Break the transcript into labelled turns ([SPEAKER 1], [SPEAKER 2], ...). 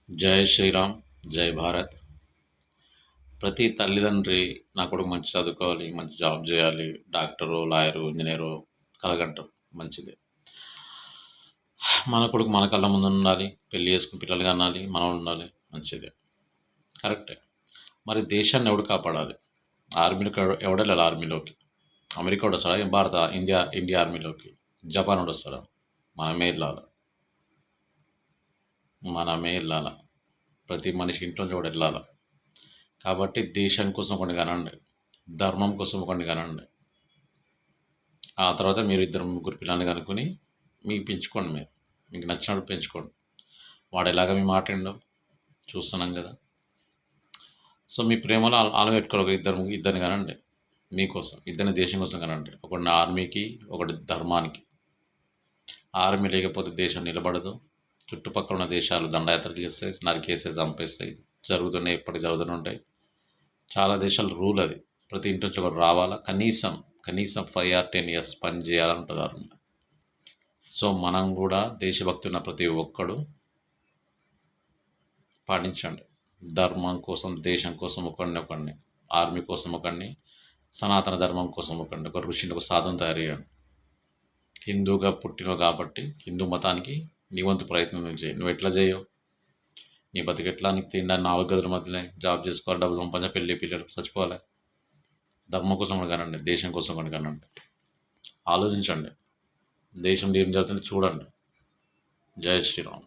[SPEAKER 1] జై శ్రీరామ్, జై భారత్. ప్రతి తల్లిదండ్రి నా కొడుకు మంచి చదువుకోవాలి, మంచి జాబ్ చేయాలి, డాక్టరు, లాయరు, ఇంజనీరు కలగంటారు. మంచిదే. మన కొడుకు మన కళ్ళ ముందు ఉండాలి, పెళ్లి చేసుకుని పిల్లలు కనాలి, మనం ఉండాలి. మంచిదే, కరెక్టే. మరి దేశాన్ని ఎవడు కాపాడాలి? ఆర్మీలోకి ఎవడెళ్ళాలి? ఆర్మీలోకి అమెరికా వాడు వస్తాడా? ఇండియా ఆర్మీలోకి జపాన్ వాడు వస్తాడా? మనమే వెళ్ళాలి, మనమే వెళ్ళాలి. ప్రతి మనిషి ఇంట్లో కూడా వెళ్ళాలి. కాబట్టి దేశం కోసం కొన్ని కనండి, ధర్మం కోసం కొన్ని కనండి. ఆ తర్వాత మీరు ఇద్దరు ముగ్గురు పిల్లల్ని కనుక్కొని మీకు పెంచుకోండి. మీకు నచ్చినట్టు పెంచుకోండి. వాడు ఎలాగ మీ మాట వినడం చూస్తున్నాం కదా. సో మీ ప్రేమలో ఆలు పెట్టుకోరు. ఒక ఇద్దరిని కనండి మీకోసం, ఇద్దరిని దేశం కోసం కనండి. ఒకటి ఆర్మీకి, ఒకటి ధర్మానికి. ఆర్మీ లేకపోతే దేశం నిలబడదు. చుట్టుపక్కల ఉన్న దేశాలు దండయాత్రలు చేస్తాయి, నరికేస్తాయి, చంపేస్తాయి. జరుగుతున్నాయి, ఎప్పటికి జరుగుతూనే ఉంటాయి. చాలా దేశాలు రూల్ అది. ప్రతి ఇంటి నుంచి ఒకటి రావాలా, కనీసం 5 or 10 years పని చేయాలంటుంది ఆర్మీ. సో మనం కూడా దేశభక్తి ఉన్న ప్రతి ఒక్కడు పాటించండి. ధర్మం కోసం, దేశం కోసం ఒకడిని, ఆర్మీ కోసం ఒకడిని, సనాతన ధర్మం కోసం ఒకడిని, ఒక ఋషిని, ఒక సాధుని తయారు చేయండి. హిందూగా పుట్టినవు కాబట్టి హిందూ మతానికి నీ వంతు ప్రయత్నం చేయి. నువ్వు ఎట్లా చేయవు? నీ బతికెట్లా? నీకు తినడానికి 4 గదుల మధ్యలో జాబ్ చేసుకోవాలి, డబ్బు సంపాదించాలి, పెళ్ళి పిల్లలు చచ్చిపోవాలి. ధర్మం కోసం కూడా కనండి, దేశం కోసం కూడా కనండి. ఆలోచించండి. దేశం ఏం జరుగుతుందో చూడండి. జై శ్రీరామ్.